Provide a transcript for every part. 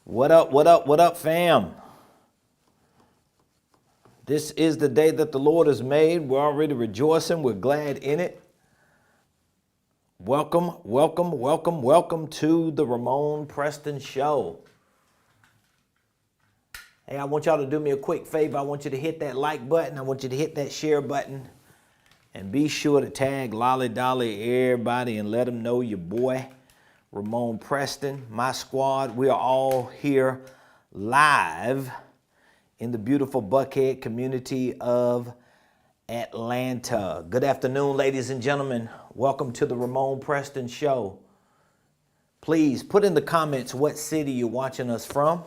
What up, what up, what up, fam? This is the day that the Lord has made. We're already rejoicing. We're glad in it. Welcome, welcome, welcome, welcome to the Ramonepreston Show. Hey, I want y'all to do me a quick favor. I want you to hit that like button. I want you to hit that share button. And be sure to tag Lolly Dolly everybody and let them know your boy, Ramonepreston, my squad. We are all here live in the beautiful Buckhead community of Atlanta. Good afternoon, ladies and gentlemen. Welcome to the Ramonepreston Show. Please put in the comments what city you're watching us from.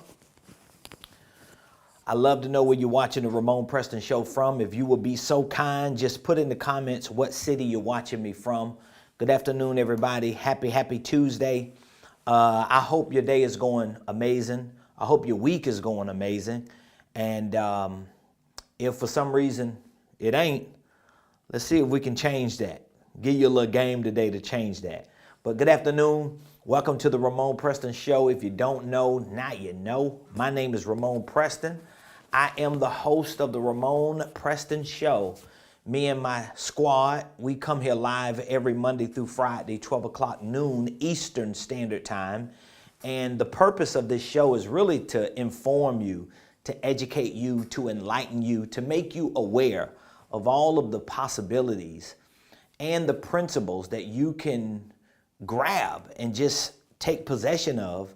I love to know where you're watching the Ramonepreston Show from. If you would be so kind, just put in the comments what city you're watching me from. Good afternoon, everybody. Happy Tuesday. I hope your day is going amazing. I hope your week is going amazing. And if for some reason it ain't, let's see if we can change that. Give you a little game today to change that. But good afternoon. Welcome to the Ramonepreston Show. If you don't know, now you know. My name is Ramonepreston. I am the host of the Ramonepreston Show. Me and my squad, we come here live every Monday through Friday, 12 o'clock noon Eastern Standard Time. And the purpose of this show is really to inform you, to educate you, to enlighten you, to make you aware of all of the possibilities and the principles that you can grab and just take possession of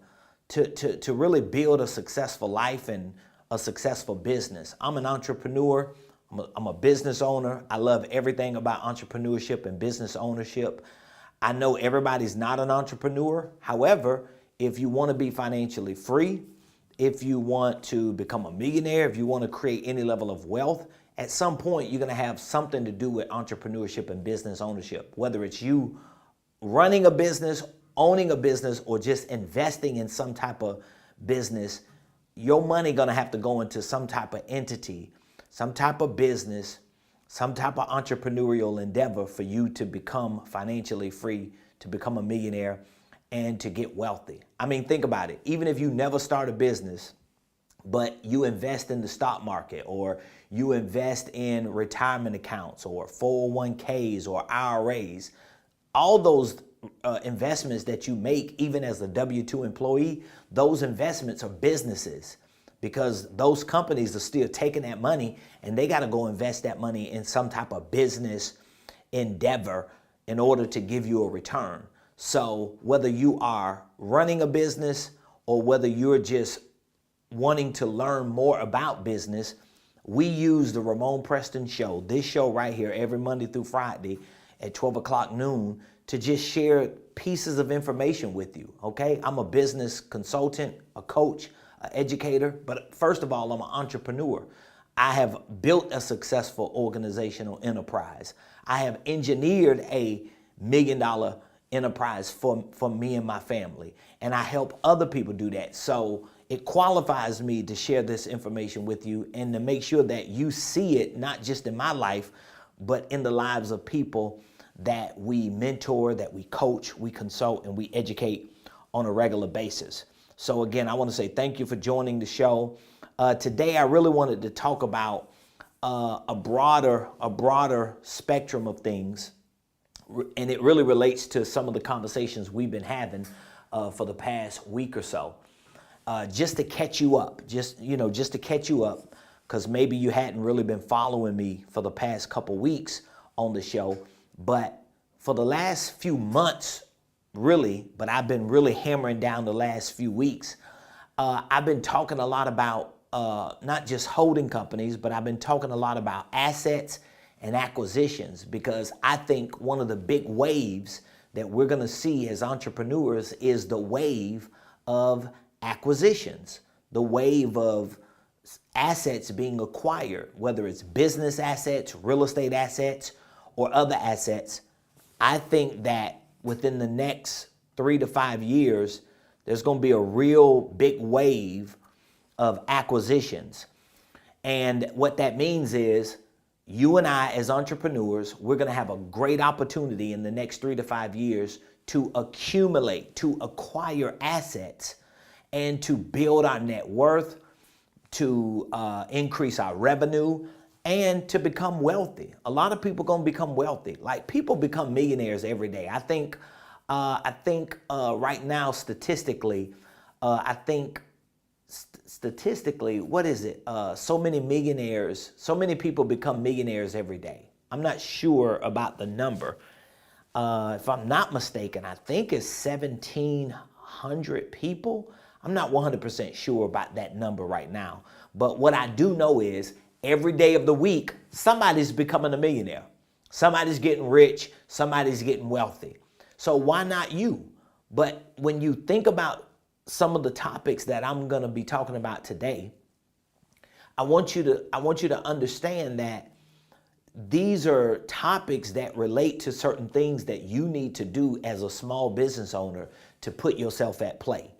to really build a successful life and a successful business. I'm an entrepreneur. I'm a business owner. I love everything about entrepreneurship and business ownership. I know everybody's not an entrepreneur. However, if you want to be financially free, if you want to become a millionaire, if you want to create any level of wealth, at some point you're going to have something to do with entrepreneurship and business ownership, whether it's you running a business, owning a business, or just investing in some type of business. Your money going to have to go into some type of entity, some type of business, some type of entrepreneurial endeavor for you to become financially free, to become a millionaire, and to get wealthy. I mean, think about it. Even if you never start a business, but you invest in the stock market, or you invest in retirement accounts or 401ks or IRAs, all those investments that you make, even as a W-2 employee, those investments are businesses, because those companies are still taking that money and they got to go invest that money in some type of business endeavor in order to give you a return. So whether you are running a business or whether you're just wanting to learn more about business, we use the Ramonepreston Show, this show right here, every Monday through Friday at 12 o'clock noon, to just share pieces of information with you, okay? I'm a business consultant, a coach, an educator, but first of all, I'm an entrepreneur. I have built a successful organizational enterprise. I have engineered a $1 million enterprise for me and my family, and I help other people do that. So it qualifies me to share this information with you and to make sure that you see it, not just in my life, but in the lives of people that we mentor, that we coach, we consult, and we educate on a regular basis. So again, I want to say thank you for joining the show. Today, I really wanted to talk about a broader spectrum of things, and it really relates to some of the conversations we've been having for the past week or so. Just to catch you up, just to catch you up, because maybe you hadn't really been following me for the past couple weeks on the show. But for the last few months, really, but I've been really hammering down the last few weeks, I've been talking a lot about not just holding companies, but I've been talking a lot about assets and acquisitions, because I think one of the big waves that we're going to see as entrepreneurs is the wave of acquisitions, the wave of assets being acquired, whether it's business assets, real estate assets, or other assets. I think that within the next 3 to 5 years, there's going to be a real big wave of acquisitions. And what that means is you and I as entrepreneurs, we're going to have a great opportunity in the next 3 to 5 years to accumulate, to acquire assets and to build our net worth, to increase our revenue, and to become wealthy. A lot of people gonna become wealthy. Like, people become millionaires every day. I think right now, statistically, statistically, what is it? So many people become millionaires every day. I'm not sure about the number. If I'm not mistaken, I think it's 1,700 people. I'm not 100% sure about that number right now. But what I do know is every day of the week, somebody's becoming a millionaire. Somebody's getting rich. Somebody's getting wealthy. So why not you? But when you think about some of the topics that I'm going to be talking about today, I want you to understand that these are topics that relate to certain things that you need to do as a small business owner to put yourself at play.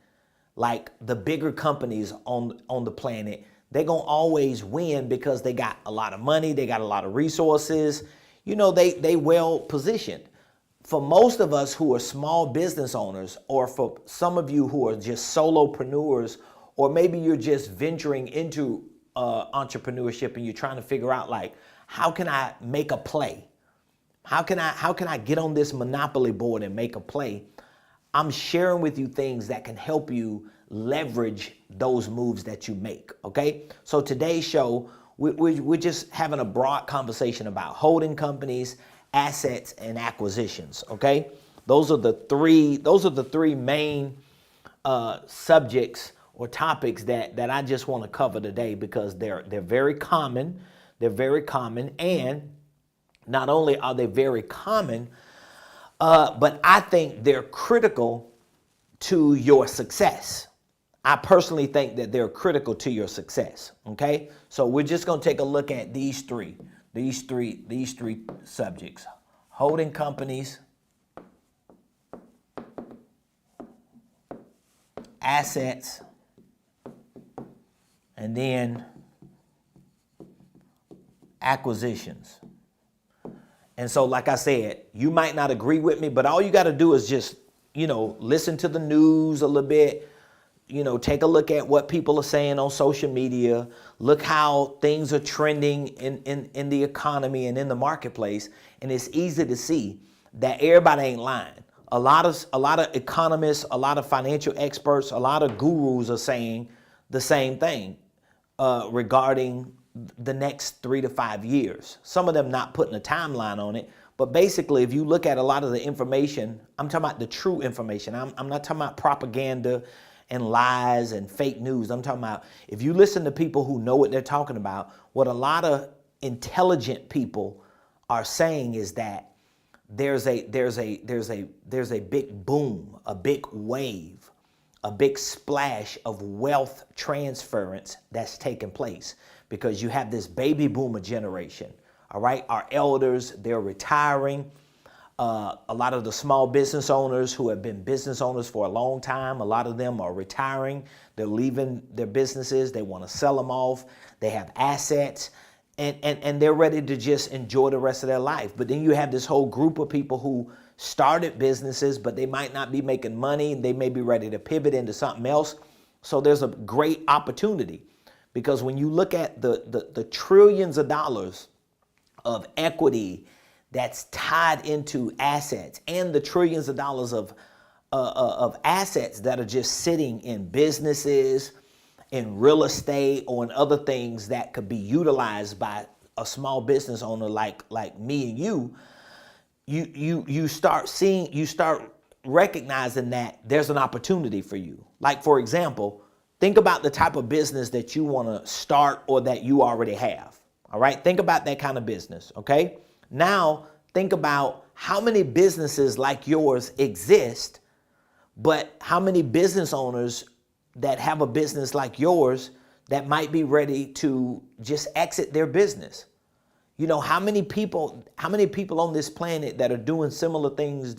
Like, the bigger companies on the planet, they're going to always win because they got a lot of money, they got a lot of resources, they well positioned. For most of us who are small business owners, or for some of you who are just solopreneurs, or maybe you're just venturing into entrepreneurship and you're trying to figure out, like, how can I make a play? How can I get on this Monopoly board and make a play? I'm sharing with you things that can help you leverage those moves that you make, okay? So today's show, we're just having a broad conversation about holding companies, assets, and acquisitions, okay? Those are the three main subjects or topics that I just want to cover today, because they're very common. They're very common, and not only are they very common, but I think they're critical to your success. I personally think that they're critical to your success, okay? So we're just going to take a look at these three subjects: holding companies, assets, and then acquisitions. And so, like I said, you might not agree with me, but all you got to do is just, listen to the news a little bit, take a look at what people are saying on social media, look how things are trending in the economy and in the marketplace. And it's easy to see that everybody ain't lying. A lot of economists, a lot of financial experts, a lot of gurus are saying the same thing regarding the next 3 to 5 years. Some of them not putting a timeline on it, but basically, if you look at a lot of the information, I'm talking about the true information. I'm not talking about propaganda and lies and fake news. I'm talking about, if you listen to people who know what they're talking about, what a lot of intelligent people are saying is that there's a big boom, a big wave, a big splash of wealth transference that's taking place, because you have this baby boomer generation. All right, our elders, they're retiring. A lot of the small business owners who have been business owners for a long time, a lot of them are retiring. They're leaving their businesses. They want to sell them off. They have assets, and they're ready to just enjoy the rest of their life. But then you have this whole group of people who started businesses, but they might not be making money. They may be ready to pivot into something else. So there's a great opportunity, because when you look at the trillions of dollars of equity that's tied into assets, and the trillions of dollars of assets that are just sitting in businesses, in real estate, or in other things that could be utilized by a small business owner like me and you start recognizing that there's an opportunity for you. Like, for example, think about the type of business that you want to start or that you already have. All right, think about that kind of business, okay? Now, think about how many businesses like yours exist, but how many business owners that have a business like yours that might be ready to just exit their business. How many people on this planet that are doing similar things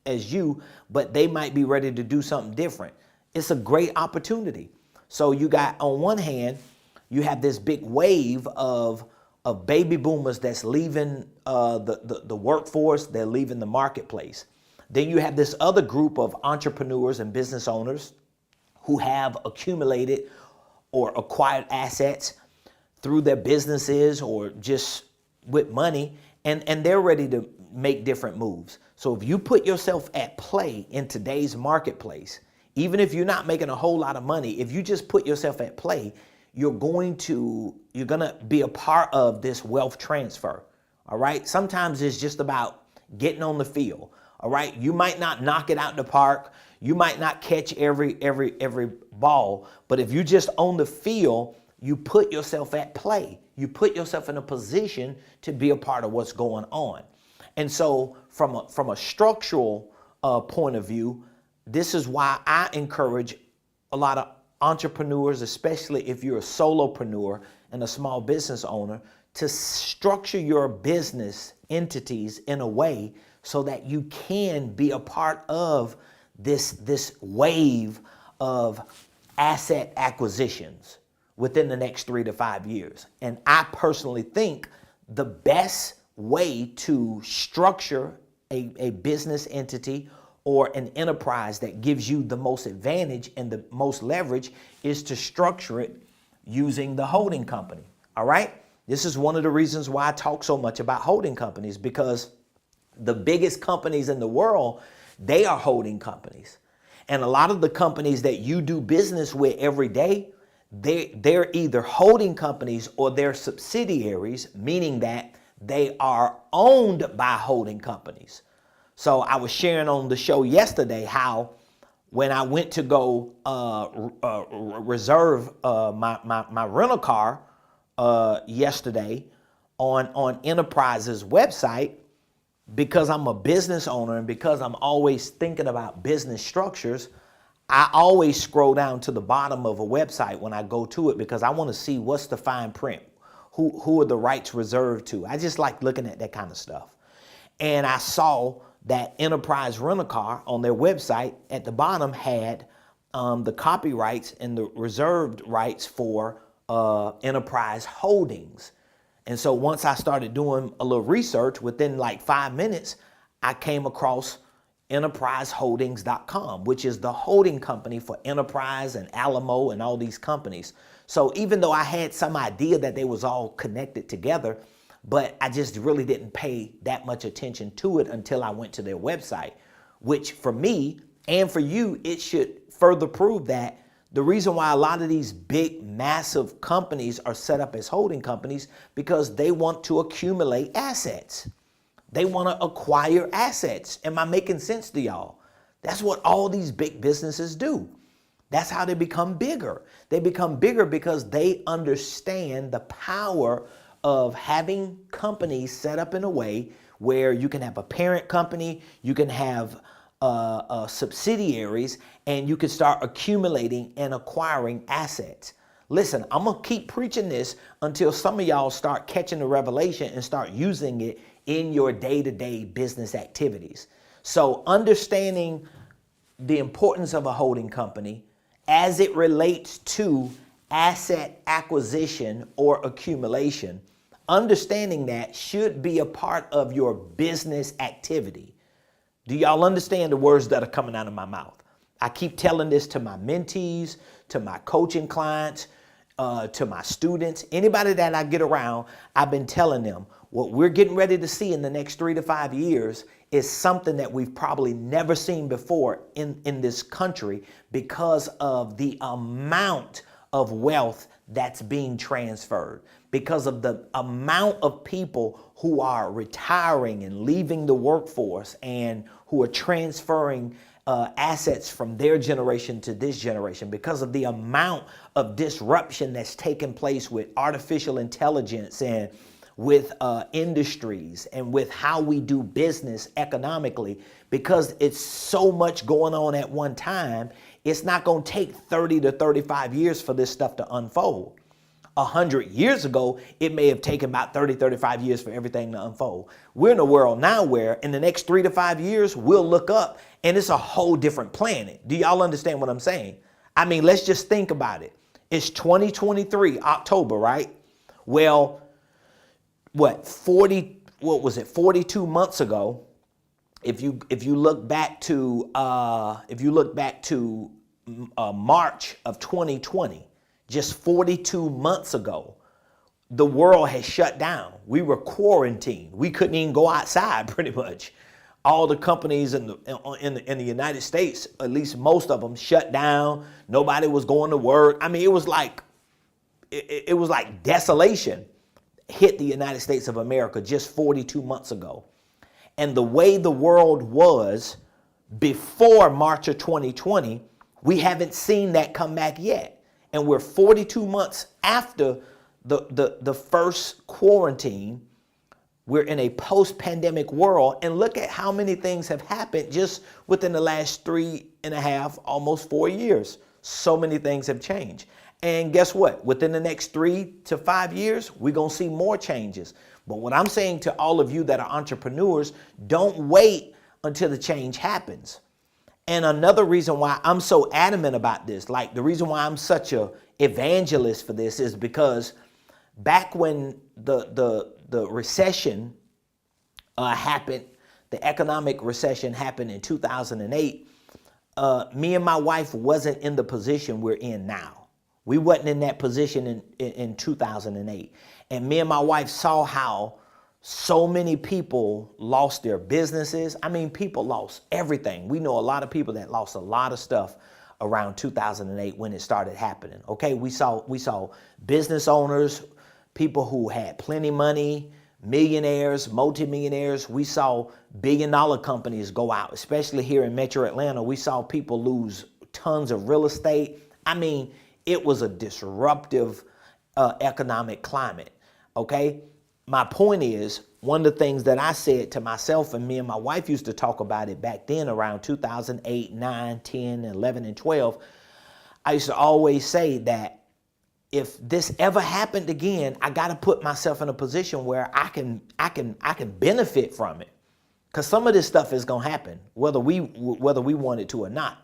as you, but they might be ready to do something different? It's a great opportunity. So you got, on one hand, you have this big wave of baby boomers that's leaving the workforce, they're leaving the marketplace. Then you have this other group of entrepreneurs and business owners who have accumulated or acquired assets through their businesses or just with money, and they're ready to make different moves. So if you put yourself at play in today's marketplace, even if you're not making a whole lot of money, if you just put yourself at play, you're gonna be a part of this wealth transfer. All right. Sometimes it's just about getting on the field. All right. You might not knock it out in the park. You might not catch every ball, but if you just on the field, you put yourself at play. You put yourself in a position to be a part of what's going on. And so from a structural point of view, this is why I encourage a lot of entrepreneurs, especially if you're a solopreneur and a small business owner, to structure your business entities in a way so that you can be a part of this wave of asset acquisitions within the next 3 to 5 years. And I personally think the best way to structure a business entity or an enterprise that gives you the most advantage and the most leverage is to structure it using the holding company. All right. This is one of the reasons why I talk so much about holding companies, because the biggest companies in the world, they are holding companies. And a lot of the companies that you do business with every day, they're either holding companies or they're subsidiaries, meaning that they are owned by holding companies. So I was sharing on the show yesterday how when I went to go reserve my rental car yesterday on Enterprise's website, because I'm a business owner and because I'm always thinking about business structures, I always scroll down to the bottom of a website when I go to it because I want to see what's the fine print, who are the rights reserved to. I just like looking at that kind of stuff. And I saw that Enterprise Rent-A-Car on their website at the bottom had the copyrights and the reserved rights for Enterprise Holdings. And so once I started doing a little research, within like 5 minutes, I came across enterpriseholdings.com, which is the holding company for Enterprise and Alamo and all these companies. So even though I had some idea that they was all connected together, but I just really didn't pay that much attention to it until I went to their website, which for me and for you, it should further prove that the reason why a lot of these big, massive companies are set up as holding companies, because they want to accumulate assets. They want to acquire assets. Am I making sense to y'all? That's what all these big businesses do. That's how they become bigger. They become bigger because they understand the power of having companies set up in a way where you can have a parent company, you can have subsidiaries, and you can start accumulating and acquiring assets. Listen, I'm going to keep preaching this until some of y'all start catching the revelation and start using it in your day-to-day business activities. So understanding the importance of a holding company as it relates to asset acquisition or accumulation, understanding that should be a part of your business activity. Do y'all understand the words that are coming out of my mouth? I keep telling this to my mentees, to my coaching clients, to my students, anybody that I get around. I've been telling them what we're getting ready to see in the next 3 to 5 years is something that we've probably never seen before in this country, because of the amount of wealth that's being transferred, because of the amount of people who are retiring and leaving the workforce and who are transferring assets from their generation to this generation, because of the amount of disruption that's taken place with artificial intelligence and with industries and with how we do business economically, because it's so much going on at one time. It's not going to take 30 to 35 years for this stuff to unfold. 100 years ago, it may have taken about 30, 35 years for everything to unfold. We're in a world now where in the next 3 to 5 years, we'll look up and it's a whole different planet. Do y'all understand what I'm saying? I mean, let's just think about it. It's 2023, October, right? Well, 42 months ago, if you look back to March of 2020, just 42 months ago, the world has shut down. We were quarantined. We couldn't even go outside pretty much. All the companies in the United States, at least most of them, shut down. Nobody was going to work. I mean, it was like desolation hit the United States of America just 42 months ago. And the way the world was before March of 2020, we haven't seen that come back yet. And we're 42 months after the first quarantine. We're in a post-pandemic world, and look at how many things have happened just within the last 3.5, almost 4 years. So many things have changed. And guess what? Within the next 3 to 5 years, we're going to see more changes. But what I'm saying to all of you that are entrepreneurs, don't wait until the change happens. And another reason why I'm so adamant about this, like the reason why I'm such a evangelist for this, is because back when the recession happened, the economic recession happened in 2008, me and my wife wasn't in the position we're in now. We wasn't in that position in 2008. And me and my wife saw how so many people lost their businesses. I mean, people lost everything. We know a lot of people that lost a lot of stuff around 2008 when it started happening. Okay, we saw business owners, people who had plenty money, millionaires, multimillionaires. We saw billion-dollar companies go out, especially here in Metro Atlanta. We saw people lose tons of real estate. I mean, it was a disruptive economic climate, okay? My point is, one of the things that I said to myself, and me and my wife used to talk about it back then around 2008, 9, 10, 11, and 12, I used to always say that if this ever happened again, I got to put myself in a position where I can benefit from it, because some of this stuff is going to happen, whether we want it to or not.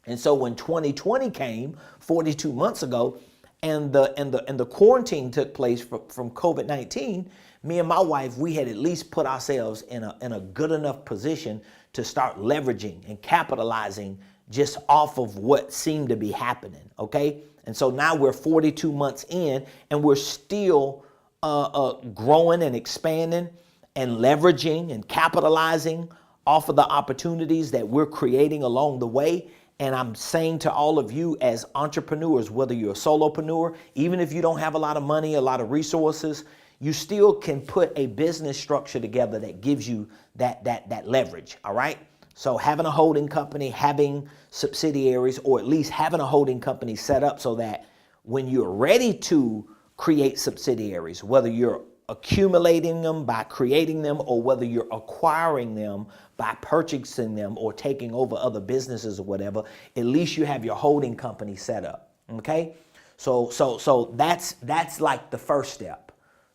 And so when 2020 came 42 months ago, and the quarantine took place from COVID-19, me and my wife, we had at least put ourselves in a good enough position to start leveraging and capitalizing just off of what seemed to be happening, okay? And so now we're 42 months in, and we're still growing and expanding and leveraging and capitalizing off of the opportunities that we're creating along the way. And I'm saying to all of you as entrepreneurs, whether you're a solopreneur, even if you don't have a lot of money, a lot of resources, you still can put a business structure together that gives you that leverage, all right? So having a holding company, having subsidiaries, or at least having a holding company set up so that when you're ready to create subsidiaries, whether you're accumulating them by creating them or whether you're acquiring them by purchasing them or taking over other businesses or whatever, at least you have your holding company set up, okay? So that's like the first step,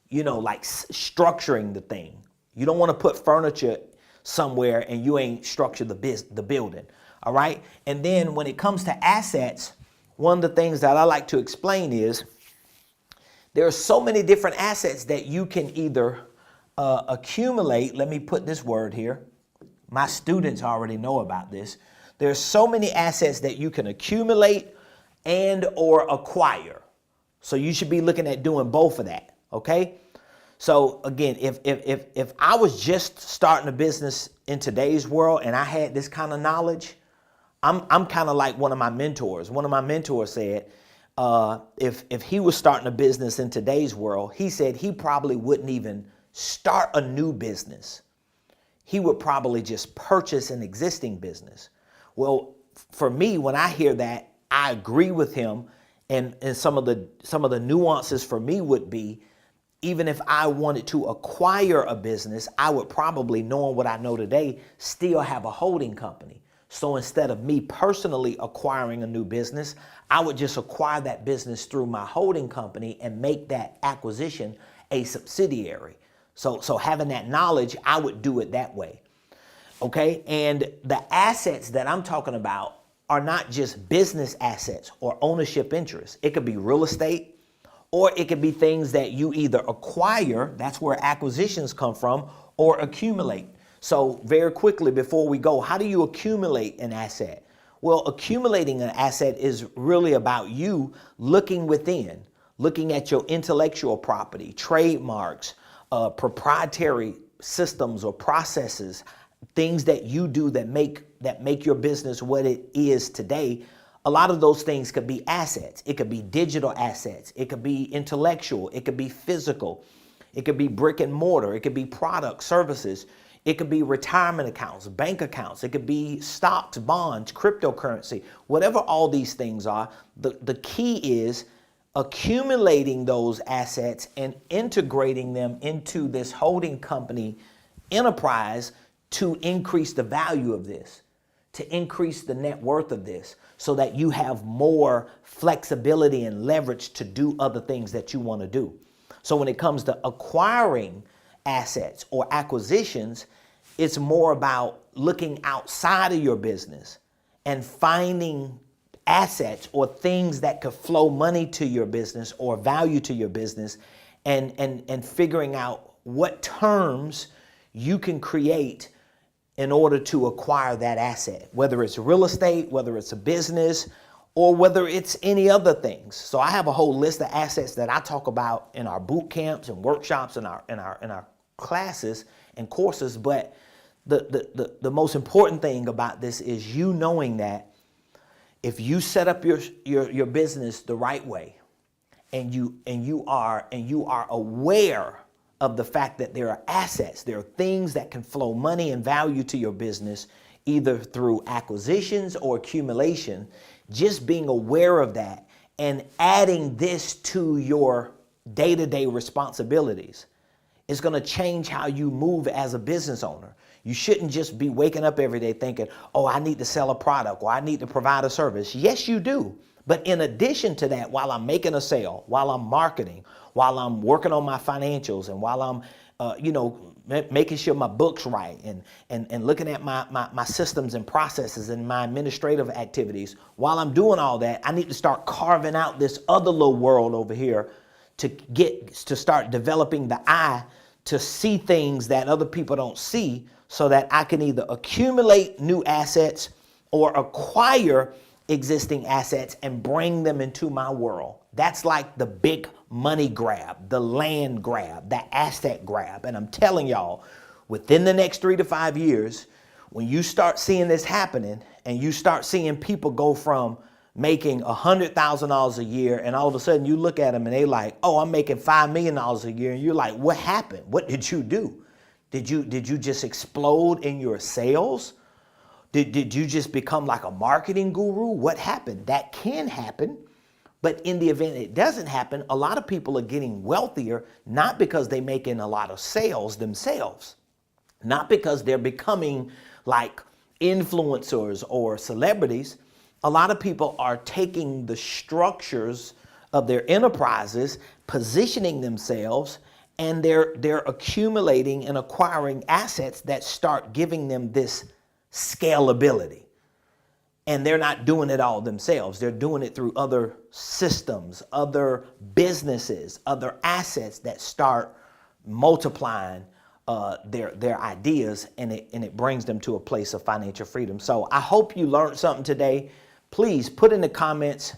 you know, like structuring the thing. You don't want to put furniture somewhere and you ain't structured the building, all right? And then when it comes to assets, one of the things that I like to explain is there are so many different assets that you can either accumulate. Let me put this word here. My students already know about this. There's so many assets that you can accumulate and or acquire. So you should be looking at doing both of that, okay? So again, if I was just starting a business in today's world and I had this kind of knowledge, I'm kind of like one of my mentors. One of my mentors said, if he was starting a business in today's world, he said he probably wouldn't even start a new business. He would probably just purchase an existing business. Well, for me, when I hear that, I agree with him. And some of the nuances for me would be, even if I wanted to acquire a business, I would probably, knowing what I know today, still have a holding company. So instead of me personally acquiring a new business, I would just acquire that business through my holding company and make that acquisition a subsidiary. So having that knowledge, I would do it that way. Okay, and the assets that I'm talking about are not just business assets or ownership interests. It could be real estate, or it could be things that you either acquire, that's where acquisitions come from, or accumulate. So very quickly before we go, how do you accumulate an asset? Well, accumulating an asset is really about you looking within, looking at your intellectual property, trademarks, proprietary systems or processes, things that you do that make your business what it is today. A lot of those things could be assets. It could be digital assets. It could be intellectual. It could be physical. It could be brick and mortar. It could be products, services. It could be retirement accounts, bank accounts. It could be stocks, bonds, cryptocurrency, whatever all these things are. The key is accumulating those assets and integrating them into this holding company enterprise to increase the value of this, to increase the net worth of this, so that you have more flexibility and leverage to do other things that you want to do. So when it comes to acquiring assets or acquisitions, it's more about looking outside of your business and finding assets or things that could flow money to your business or value to your business, and figuring out what terms you can create in order to acquire that asset, whether it's real estate, whether it's a business, or whether it's any other things. So I have a whole list of assets that I talk about in our boot camps and workshops and our classes and courses. But the most important thing about this is you knowing that if you set up your business the right way, and you are aware of the fact that there are assets, there are things that can flow money and value to your business, either through acquisitions or accumulation, just being aware of that and adding this to your day-to-day responsibilities is going to change how you move as a business owner. You shouldn't just be waking up every day thinking, oh, I need to sell a product or I need to provide a service. Yes, you do. But in addition to that, while I'm making a sale, while I'm marketing, while I'm working on my financials, and while I'm, making sure my book's right, and looking at my systems and processes and my administrative activities, while I'm doing all that, I need to start carving out this other little world over here to start developing the eye to see things that other people don't see, so that I can either accumulate new assets or acquire existing assets and bring them into my world. That's like the big money grab, the land grab, the asset grab. And I'm telling y'all, within the next 3 to 5 years, when you start seeing this happening and you start seeing people go from making $100,000 a year, and all of a sudden you look at them and they like, oh, I'm making $5 million a year. And you're like, what happened? What did you do? Did you just explode in your sales? Did you just become like a marketing guru? What happened? That can happen. But in the event it doesn't happen, a lot of people are getting wealthier, not because they're making a lot of sales themselves, not because they're becoming like influencers or celebrities. A lot of people are taking the structures of their enterprises, positioning themselves, and they're accumulating and acquiring assets that start giving them this scalability. And they're not doing it all themselves. They're doing it through other systems, other businesses, other assets that start multiplying their ideas, and it brings them to a place of financial freedom. So I hope you learned something today. Please put in the comments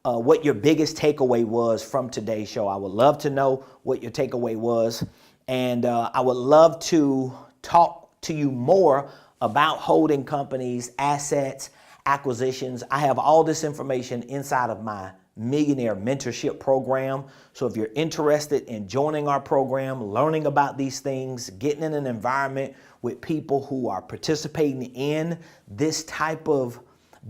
what your biggest takeaway was from today's show. I would love to know what your takeaway was. And I would love to talk to you more about holding companies, assets, acquisitions. I have all this information inside of my Millionaire Mentorship program. So if you're interested in joining our program, learning about these things, getting in an environment with people who are participating in this type of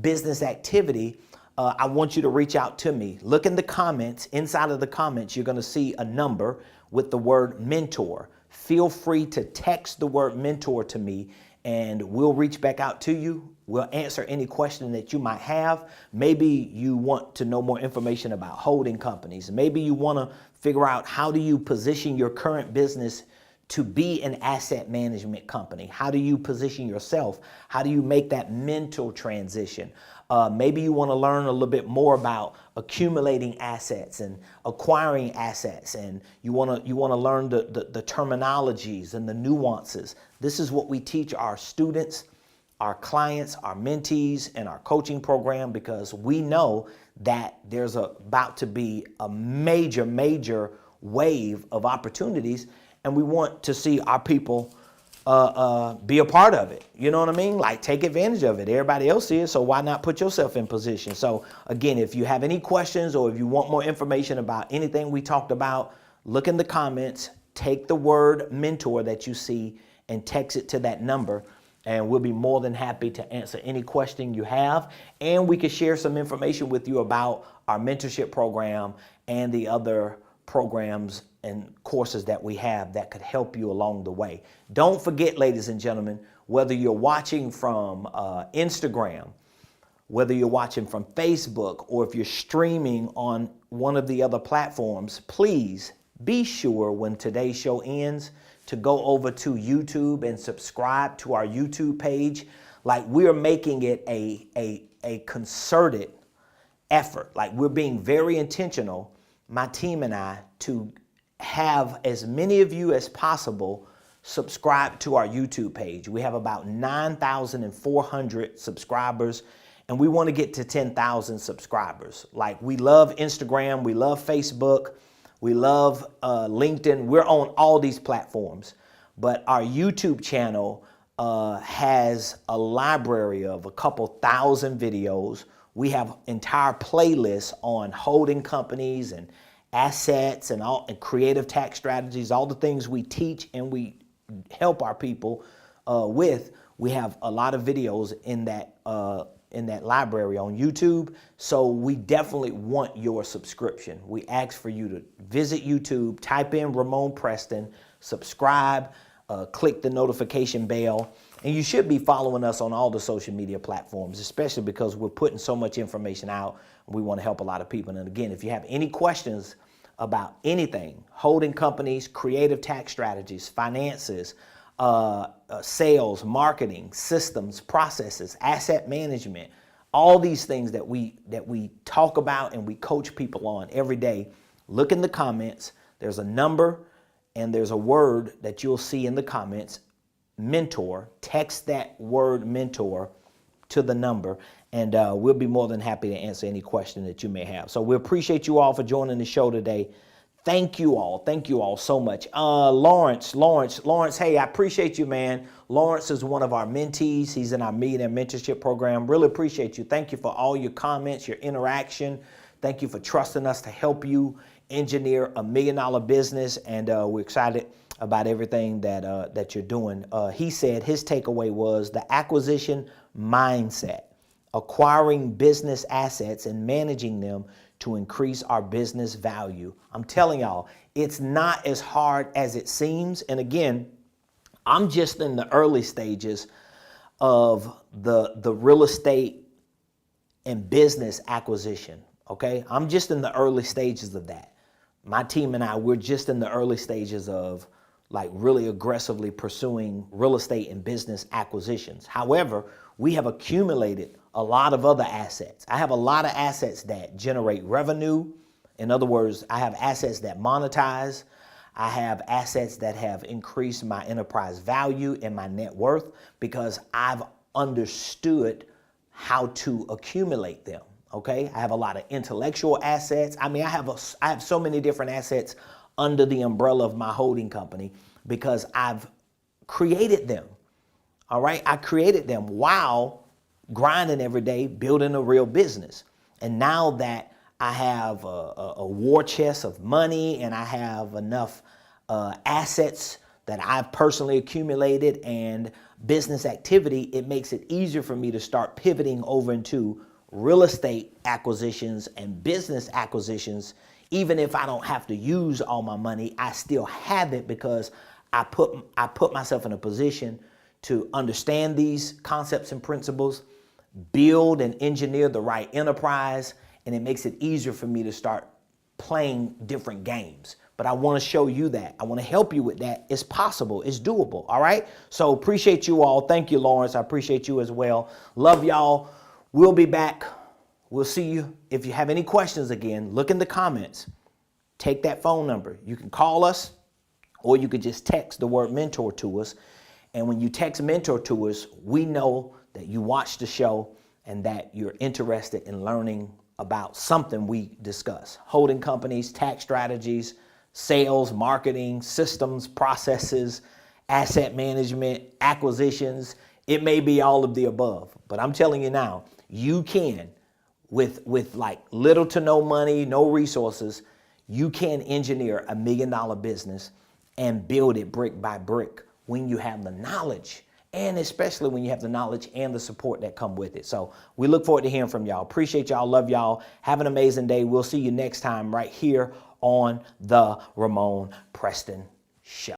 business activity, I want you to reach out to me. Look in the comments. Inside of the comments, you're going to see a number with the word mentor. Feel free to text the word mentor to me, and we'll reach back out to you. We'll answer any question that you might have. Maybe you want to know more information about holding companies. Maybe you want to figure out how do you position your current business to be an asset management company. How do you position yourself? How do you make that mental transition? Maybe you want to learn a little bit more about accumulating assets and acquiring assets, and you want to learn the terminologies and the nuances. This is what we teach our students, our clients, our mentees, and our coaching program, because we know that there's about to be a major wave of opportunities, and we want to see our people be a part of it. You know what I mean? Like, take advantage of it. Everybody else is, so why not put yourself in position? So again, if you have any questions or if you want more information about anything we talked about, look in the comments, take the word mentor that you see and text it to that number, and we'll be more than happy to answer any question you have. And we can share some information with you about our mentorship program and the other programs and courses that we have that could help you along the way. Don't forget, ladies and gentlemen, whether you're watching from Instagram, whether you're watching from Facebook, or if you're streaming on one of the other platforms, please be sure when today's show ends to go over to YouTube and subscribe to our YouTube page. Like, we're making it a concerted effort. Like, we're being very intentional, my team and I, to have as many of you as possible subscribe to our YouTube page. We have about 9,400 subscribers, and we want to get to 10,000 subscribers. Like, we love Instagram, we love Facebook, we love LinkedIn. We're on all these platforms, but our YouTube channel has a library of a couple thousand videos. We have entire playlists on holding companies and assets and creative tax strategies, all the things we teach and we help our people with. We have a lot of videos in that library on YouTube. So we definitely want your subscription. We ask for you to visit YouTube, type in Ramonepreston, subscribe, click the notification bell, and you should be following us on all the social media platforms, especially because we're putting so much information out. We want to help a lot of people. And again, if you have any questions about anything, holding companies, creative tax strategies, finances, sales, marketing, systems, processes, asset management, all these things that we talk about and we coach people on every day, look in the comments. There's a number and there's a word that you'll see in the comments, mentor. Text that word mentor to the number, and we'll be more than happy to answer any question that you may have. So we appreciate you all for joining the show today. Thank you all so much. Lawrence, hey, I appreciate you, man. Lawrence is one of our mentees. He's in our Millionaire Mentorship program. Really appreciate you. Thank you for all your comments, your interaction. Thank you for trusting us to help you engineer $1 million business, and we're excited about everything that you're doing. He said his takeaway was the acquisition mindset, acquiring business assets and managing them to increase our business value. I'm telling y'all, it's not as hard as it seems. And again, I'm just in the early stages of the real estate and business acquisition, okay? I'm just in the early stages of that. My team and I, we're just in the early stages of like really aggressively pursuing real estate and business acquisitions. However, we have accumulated a lot of other assets. I have a lot of assets that generate revenue. In other words, I have assets that monetize. I have assets that have increased my enterprise value and my net worth because I've understood how to accumulate them. Okay, I have a lot of intellectual assets. I mean, I have so many different assets under the umbrella of my holding company because I've created them. All right, I created them while grinding every day, building a real business. And now that I have a war chest of money and I have enough assets that I've personally accumulated and business activity, it makes it easier for me to start pivoting over into real estate acquisitions and business acquisitions. Even if I don't have to use all my money, I still have it because I put myself in a position to understand these concepts and principles, build and engineer the right enterprise, and it makes it easier for me to start playing different games. But I want to show you that. I want to help you with that. It's possible. It's doable. All right? So appreciate you all. Thank you, Lawrence. I appreciate you as well. Love y'all. We'll be back. We'll see you. If you have any questions again, look in the comments. Take that phone number. You can call us or you could just text the word mentor to us. And when you text mentor to us, we know that you watch the show and that you're interested in learning about something we discuss. Holding companies, tax strategies, sales, marketing, systems, processes, asset management, acquisitions. It may be all of the above, but I'm telling you now, you can, with like little to no money, no resources, you can engineer $1 million business and build it brick by brick when you have the knowledge, and especially when you have the knowledge and the support that come with it. So we look forward to hearing from y'all. Appreciate y'all. Love y'all. Have an amazing day. We'll see you next time right here on the Ramon Preston Show.